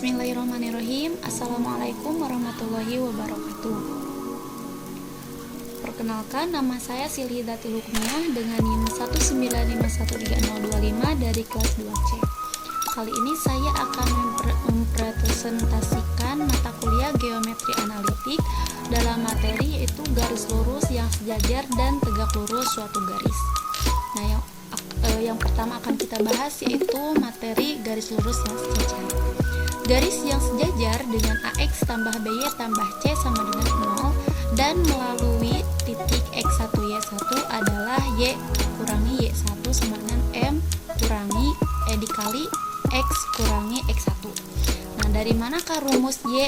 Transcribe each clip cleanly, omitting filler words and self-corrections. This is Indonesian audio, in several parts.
Bismillahirrahmanirrahim. Assalamualaikum warahmatullahi wabarakatuh. Perkenalkan, nama saya Silhi Datil Hukmiyah dengan NIM 195130025 dari kelas 2C. Kali ini saya akan mempresentasikan mata kuliah geometri analitik dalam materi yaitu garis lurus yang sejajar dan tegak lurus suatu garis. Nah, yang pertama akan kita bahas yaitu materi garis lurus yang sejajar. Garis yang sejajar dengan AX tambah BY tambah C sama dengan 0 dan melalui titik X1 Y1 adalah Y kurangi Y1 sama dengan M kurangi dikali X kurangi X1. Nah, dari manakah rumus Y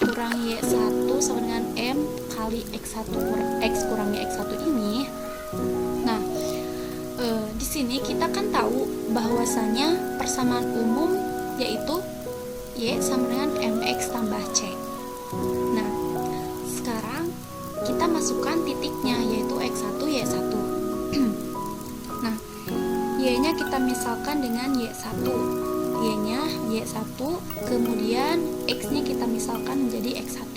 kurangi Y1 sama dengan M kali X1 X kurangi X1 ini? Nah, di sini kita kan tahu bahwasanya persamaan umum yaitu Y sama dengan MX tambah C. Nah, sekarang kita masukkan titiknya yaitu X1 Y1. Nah, Y-nya kita misalkan dengan Y1. Y-nya Y1, kemudian X-nya kita misalkan menjadi X1.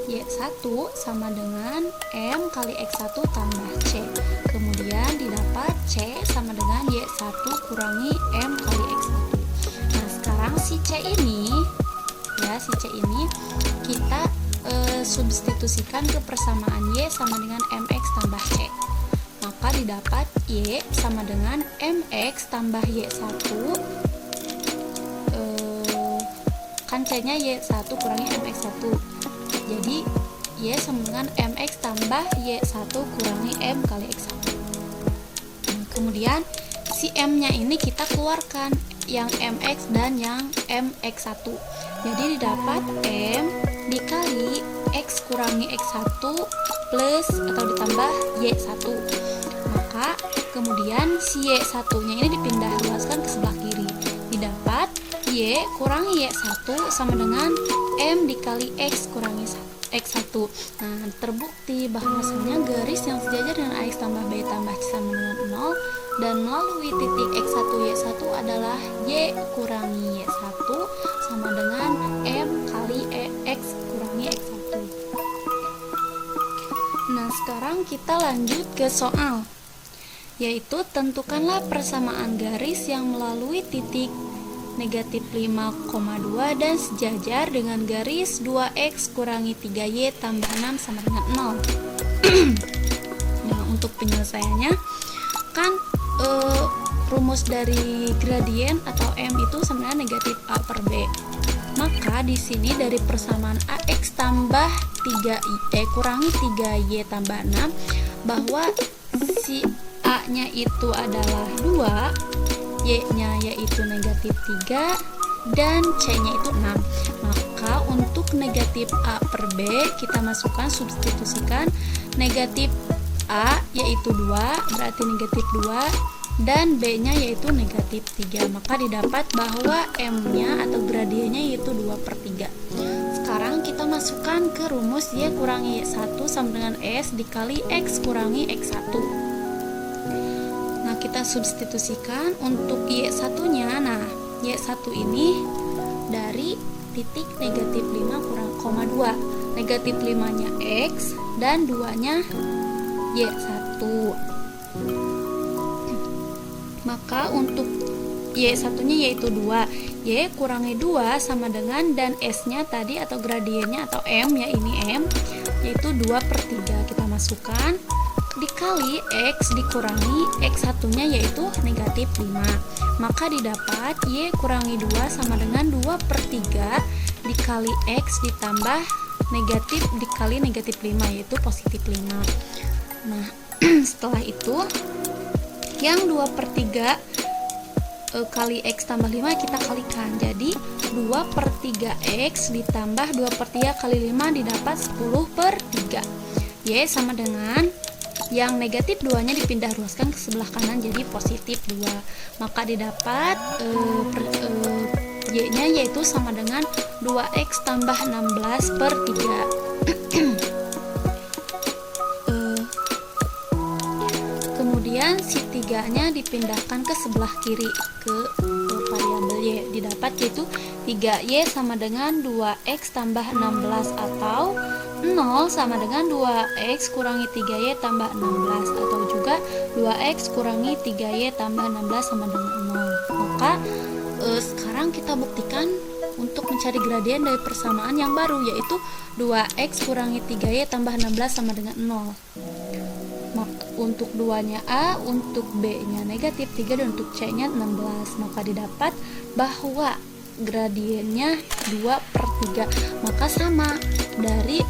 Y1 sama dengan M kali X1 tambah C. Kemudian didapat C sama dengan Y1 kurangi M kali X1. Nah, sekarang si C ini kita substitusikan ke persamaan Y sama dengan MX tambah C. Maka didapat Y sama dengan MX tambah Y1, kan C-nya Y1 kurangi MX1. Jadi Y sama dengan MX tambah Y1 kurangi M kali X1. Kemudian si M-nya ini kita keluarkan, yang MX dan yang MX1. Jadi didapat M dikali X kurangi X1 plus atau ditambah Y1. Maka kemudian si Y1-nya ini dipindah luaskan ke sebelah kiri. Didapat Y kurangi Y1 sama dengan M dikali X kurangi X1. Nah, terbukti bahwasanya garis yang sejajar dengan AX tambah BY tambah C sama dengan 0 dan melalui titik X1 Y1 adalah Y kurangi Y1 sama dengan M kali X kurangi X1. Nah, sekarang kita lanjut ke soal, yaitu tentukanlah persamaan garis yang melalui titik negatif 5,2 dan sejajar dengan garis 2X kurangi 3Y tambah 6 sama dengan 0. Nah, untuk penyelesaiannya kan rumus dari gradien atau M itu sama dengan negatif A per B. Maka di sini dari persamaan AX tambah 3Y kurangi 3Y tambah 6 bahwa si A-nya itu adalah 2, Y-nya yaitu negatif 3 dan C-nya itu 6. Maka untuk negatif A per B kita masukkan, substitusikan negatif A yaitu 2 berarti negatif 2 dan B-nya yaitu negatif 3. Maka didapat bahwa M-nya atau gradiennya yaitu 2/3. Sekarang kita masukkan ke rumus Y kurangi Y1 sama dengan S dikali X kurangi X1. Nah, kita substitusikan untuk Y1-nya. Nah, Y1 ini dari titik negatif 5 kurang 2. Negatif 5-nya X dan 2-nya Y1. Maka untuk Y1-nya yaitu 2. Y kurangi 2 sama dengan, dan S-nya tadi atau gradiennya atau M ya, ini M yaitu 2/3. Kita masukkan dikali X dikurangi X1-nya yaitu negatif 5. Maka didapat Y kurangi 2 sama dengan 2/3 dikali X ditambah negatif dikali negatif 5 yaitu positif 5. Nah, setelah itu yang 2/3 kali X tambah 5 kita kalikan. Jadi 2/3 X ditambah 2/3 kali 5 didapat 10/3. Y sama dengan yang negatif 2-nya dipindah luaskan ke sebelah kanan jadi positif 2. Maka didapat Y-nya yaitu sama dengan 2X tambah 16/3. Kemudian si 3-nya dipindahkan ke sebelah kiri ke variabel 3Y didapat, yaitu 3Y sama dengan 2X tambah 16, atau 0 sama dengan 2X kurangi 3Y tambah 16, atau juga 2X kurangi 3Y tambah 16 sama dengan 0. Maka sekarang kita buktikan untuk mencari gradien dari persamaan yang baru, yaitu 2X kurangi 3Y tambah 16 sama dengan 0. Untuk 2-nya A, untuk B-nya negatif 3, dan untuk C-nya 16. Maka didapat bahwa gradiennya 2/3. Maka sama dari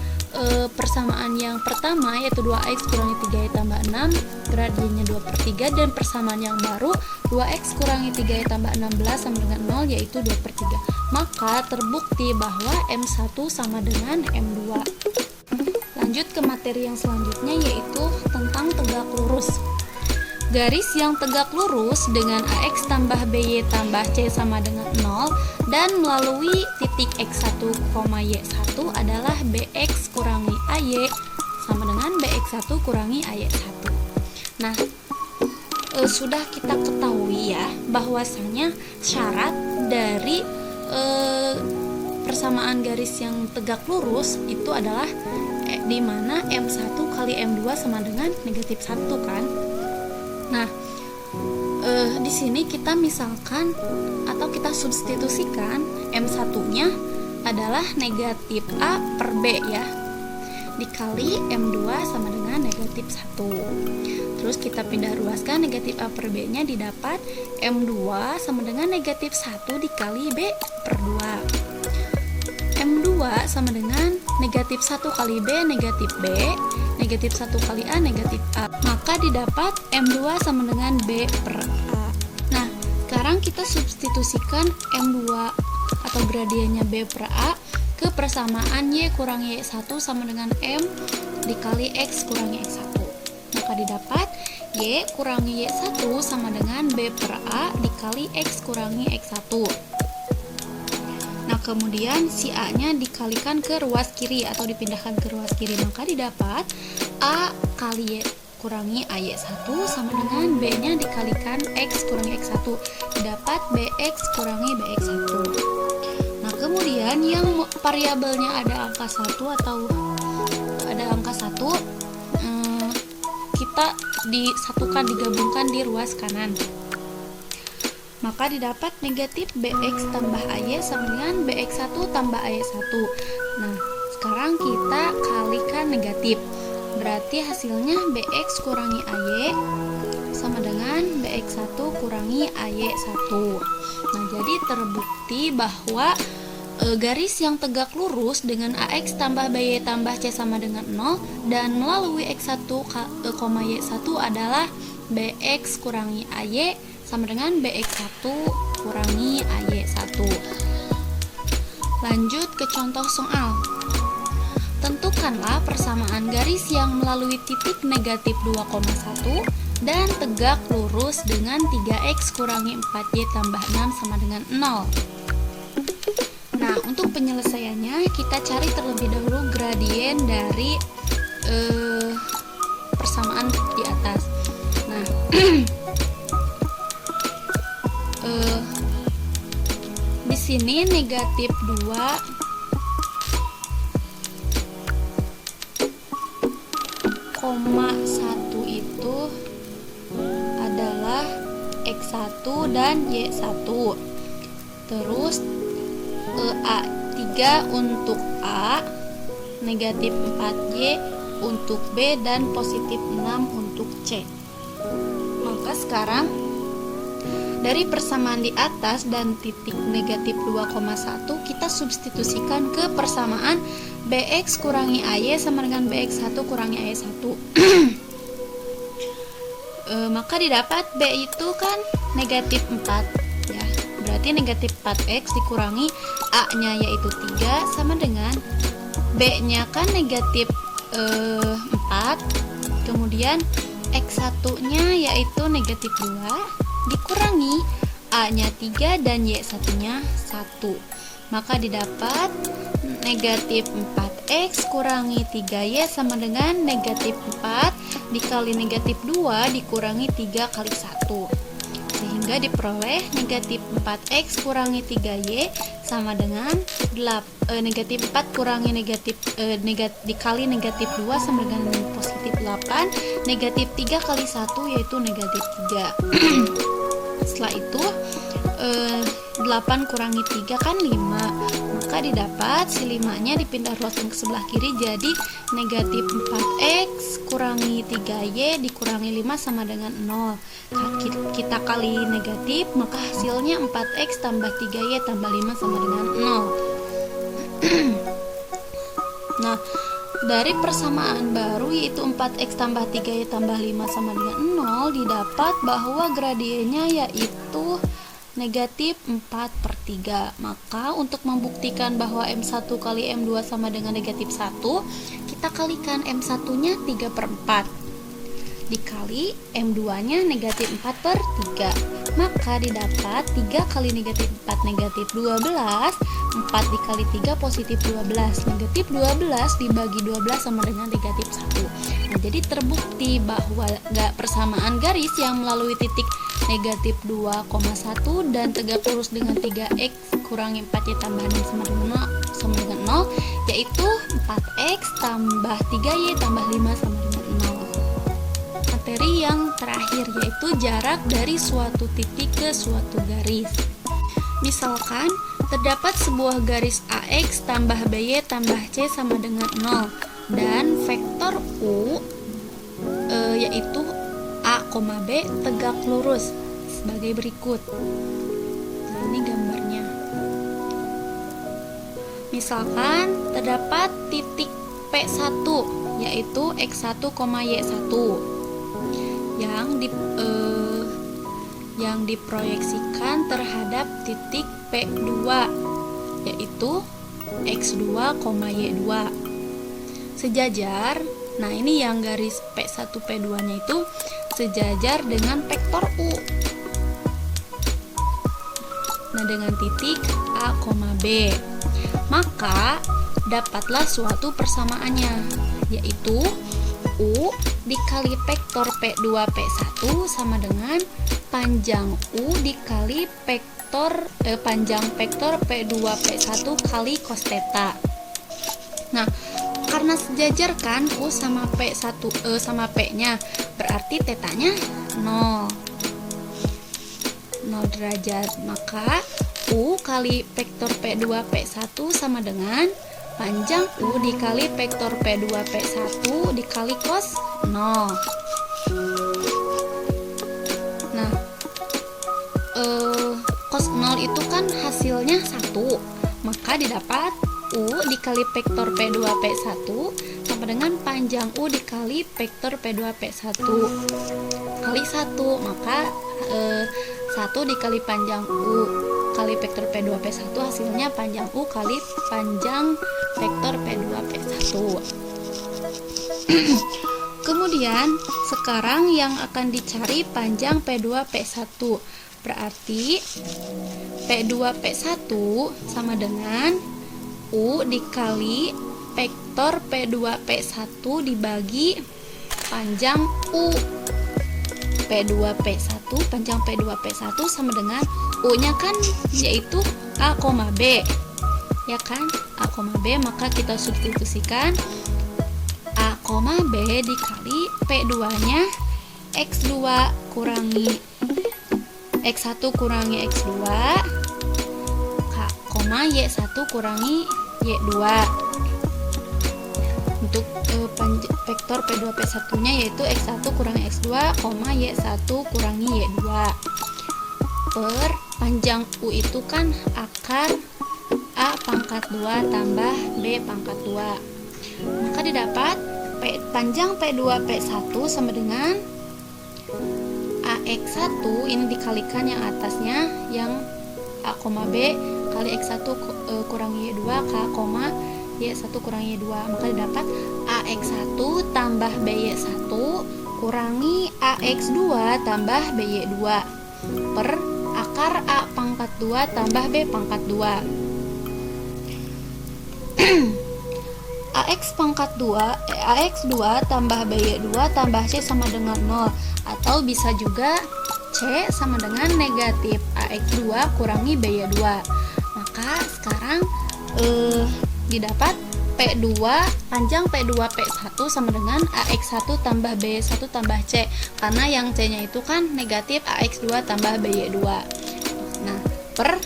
persamaan yang pertama, yaitu 2X kurangi 3Y tambah 6, gradiennya 2/3, dan persamaan yang baru 2X kurangi 3Y tambah 16 sama dengan 0, yaitu 2/3. Maka terbukti bahwa M1 sama dengan M2. Lanjut ke materi yang selanjutnya, yaitu tentang tegak lurus. Garis yang tegak lurus dengan AX tambah BY tambah C sama dengan 0 dan melalui titik X1, Y1 adalah BX kurangi AY sama dengan BX1 kurangi AY1. Nah, sudah kita ketahui ya bahwasanya syarat dari persamaan garis yang tegak lurus itu adalah di mana M1 kali M2 sama dengan negatif 1 kan. Nah, di sini kita misalkan atau kita substitusikan M1-nya adalah negatif A per B ya, dikali M2 sama dengan negatif 1. Terus kita pindah ruaskan negatif A per B-nya, didapat M2 sama dengan negatif 1 dikali B per 2. M2 sama dengan negatif 1 kali B, negatif B, negatif 1 kali A, negatif A. Maka didapat M2 sama dengan B per A. Nah, sekarang kita substitusikan M2 atau gradiennya B per A ke persamaan Y kurangi Y1 sama dengan M dikali X kurangi X1. Maka didapat Y kurangi Y1 sama dengan B per A dikali X kurangi X1. Nah, kemudian si A-nya dikalikan ke ruas kiri atau dipindahkan ke ruas kiri, maka didapat A kali Y kurangi AY1 sama dengan B-nya dikalikan X kurangi X1, didapat BX kurangi BX1. Nah, kemudian yang variabelnya ada angka 1 atau ada angka 1, kita disatukan, digabungkan di ruas kanan. Maka didapat negatif BX tambah AY sama dengan BX1 tambah AY1. Nah, sekarang kita kalikan negatif. Berarti hasilnya BX kurangi AY sama dengan BX1 kurangi AY1. Nah, jadi terbukti bahwa garis yang tegak lurus dengan AX tambah BY tambah C sama dengan 0 dan melalui X1, Y1 adalah BX kurangi AY sama dengan BX1 kurangi AY1. Lanjut ke contoh soal. Tentukanlah persamaan garis yang melalui titik negatif 2,1 dan tegak lurus dengan 3X kurangi 4Y tambah 6 sama dengan 0. Nah, untuk penyelesaiannya kita cari terlebih dahulu gradien dari persamaan di atas. Nah, di sini negatif 2,1 itu adalah X1 dan Y1. Terus A3 untuk A, negatif 4Y untuk B, dan positif 6 untuk C. Maka sekarang dari persamaan di atas dan titik negatif 2,1 kita substitusikan ke persamaan BX kurangi AY sama dengan BX1 kurangi AY1. Maka didapat B itu kan negatif 4 ya. Berarti negatif 4X dikurangi A-nya yaitu 3 sama dengan B-nya kan negatif 4. Kemudian X1-nya yaitu negatif 2 dikurangi A-nya 3 dan Y1-nya 1. Maka didapat negatif 4X kurangi 3Y sama dengan negatif 4 dikali negatif 2 dikurangi 3 kali 1. Sehingga juga diperoleh negatif 4x kurangi 3y sama dengan negatif 4 kurangi dikali negatif 2 sama dengan positif 8. Negatif 3 kali 1 yaitu negatif 3. Setelah itu 8 kurangi 3 kan 5, maka didapat si 5-nya dipindah ruaskan ke sebelah kiri jadi negatif 4x kurangi 3y dikurangi 5 sama dengan 0. Kita kali negatif, maka hasilnya 4x tambah 3y tambah 5 sama dengan 0. Nah, dari persamaan baru yaitu 4x tambah 3y tambah 5 sama dengan 0, didapat bahwa gradiennya yaitu negatif 4/3. Maka untuk membuktikan bahwa M1 kali M2 sama dengan negatif 1, kita kalikan M1 nya 3/4 dikali M2 nya negatif 4/3, maka didapat 3 kali negatif 4 negatif 12, 4 dikali 3 positif 12, negatif 12 dibagi 12 sama dengan negatif 1. Nah, jadi terbukti bahwa persamaan garis yang melalui titik negatif 2,1 dan tegak lurus dengan 3x kurangi 4y tambah 6 sama dengan 0 yaitu 4x tambah 3y tambah 5 sama dengan 0. Materi yang terakhir yaitu jarak dari suatu titik ke suatu garis. Misalkan terdapat sebuah garis AX tambah BY tambah C sama dengan 0 dan vektor U yaitu A, B tegak lurus sebagai berikut. Nah, ini gambarnya. Misalkan terdapat titik P1 yaitu X1, Y1 yang diproyeksikan terhadap titik P2 yaitu X2, Y2 sejajar. Nah, ini yang garis P1 P2 nya itu sejajar dengan vektor U. Nah, dengan titik A, B. Maka dapatlah suatu persamaannya yaitu U dikali vektor P2 P1 sama dengan panjang U dikali panjang vektor P2 P1 kali cos theta. Nah, karena sejajar kan U sama P1 sama P-nya, berarti tetanya 0 derajat. Maka U kali vektor P2 P1 sama dengan panjang U dikali vektor P2 P1 dikali cos 0. Nah, cos 0 itu kan hasilnya 1, maka didapat U dikali vektor P2 P1 sama dengan panjang U dikali vektor P2 P1 kali 1, maka 1 dikali panjang U kali vektor P2 P1 hasilnya panjang U kali panjang vektor P2 P1. Kemudian sekarang yang akan dicari panjang P2 P1, berarti P2 P1 sama dengan U dikali vektor P2 P1 dibagi panjang U. P2 P1, panjang P2 P1 sama dengan U-nya kan yaitu A, B. Ya kan? A, B, maka kita substitusikan A, B dikali P2-nya X2 kurangi X1 kurangi X2 Y1 kurangi Y2. Untuk vektor P2 P1 nya yaitu X1 kurangi X2, Y1 kurangi Y2 per panjang U itu kan akar A pangkat 2 tambah B pangkat 2, maka didapat panjang P2 P1 sama dengan AX1 ini dikalikan yang atasnya yang A, B kali X1 kurangi Y2 Y1 kurangi Y2, maka didapat AX1 tambah BY1 kurangi AX2 tambah BY2 per akar A pangkat 2 tambah B pangkat 2. AX2 tambah BY2 tambah C sama dengan 0, atau bisa juga C C sama dengan negatif AX2 kurangi BY2. Maka sekarang didapat P2 panjang P2 P1 sama dengan AX1 tambah BY1 tambah C, karena yang C nya itu kan negatif AX2 tambah BY2. Nah, per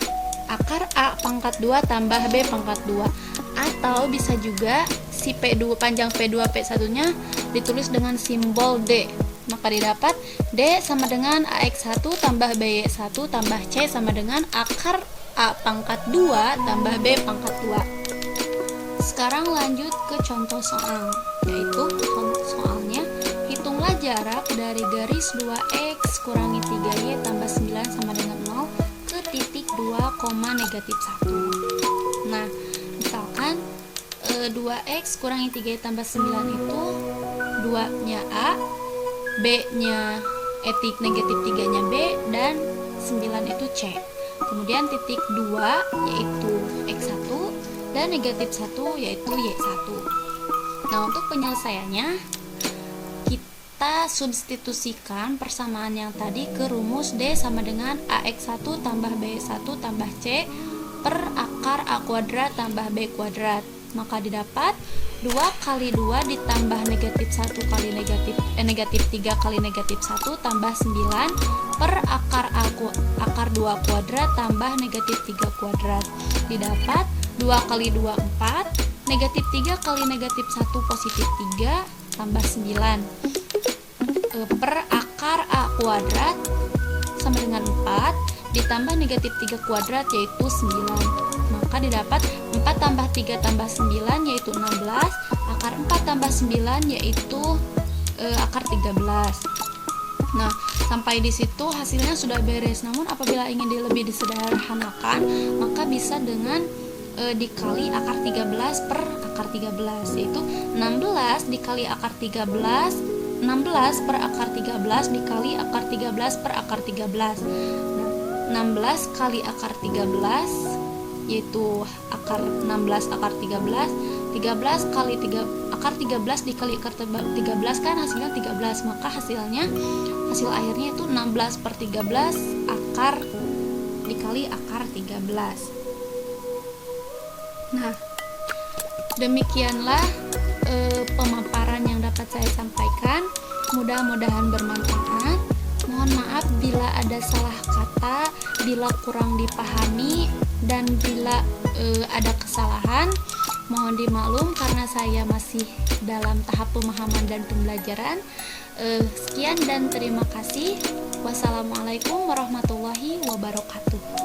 akar A pangkat 2 tambah B pangkat 2. Atau bisa juga si P2 panjang P2 P1 nya ditulis dengan simbol D. Maka didapat D sama dengan AX1 tambah BY1 tambah C sama dengan akar A pangkat 2 tambah B pangkat 2. Sekarang lanjut ke contoh soal, yaitu contoh soalnya hitunglah jarak dari garis 2x kurangi 3y tambah 9 sama dengan 0 ke titik 2, negatif 1. Nah, misalkan 2x kurangi 3y tambah 9 itu 2 nya A, B nya negatif 3 nya B, dan 9 itu C. Kemudian titik 2 yaitu x1 dan negatif 1 yaitu y1. Nah, untuk penyelesaiannya kita substitusikan persamaan yang tadi ke rumus D sama dengan AX1 tambah B1 tambah C per akar A kuadrat tambah B kuadrat. Maka didapat 2 kali 2 ditambah negatif 1 kali negatif 3 kali negatif 1 tambah 9 per akar 2 kuadrat tambah negatif 3 kuadrat. Didapat 2 kali 2 4, negatif 3 kali negatif 1 positif 3 tambah 9 per akar A kuadrat sama dengan 4 ditambah negatif 3 kuadrat yaitu 9. Maka didapat 4 tambah 3 tambah 9 yaitu 16, akar 4 tambah 9 yaitu akar 13. Nah, sampai di situ hasilnya sudah beres. Namun apabila ingin lebih disederhanakan, maka bisa dengan dikali akar 13 per akar 13, yaitu 16 dikali akar 13, 16 per akar 13 dikali akar 13 per akar 13. Nah, 16 kali akar 13 yaitu akar 16 akar 13, 13 kali 3 akar 13 dikali akar 13 kan hasilnya 13, maka hasil akhirnya itu 16 per 13 akar dikali akar 13. Nah, demikianlah pemaparan yang dapat saya sampaikan. Mudah-mudahan bermanfaat. Mohon maaf bila ada salah kata, bila kurang dipahami, dan bila ada kesalahan. Mohon dimaklum karena saya masih dalam tahap pemahaman dan pembelajaran. Sekian dan terima kasih. Wassalamualaikum warahmatullahi wabarakatuh.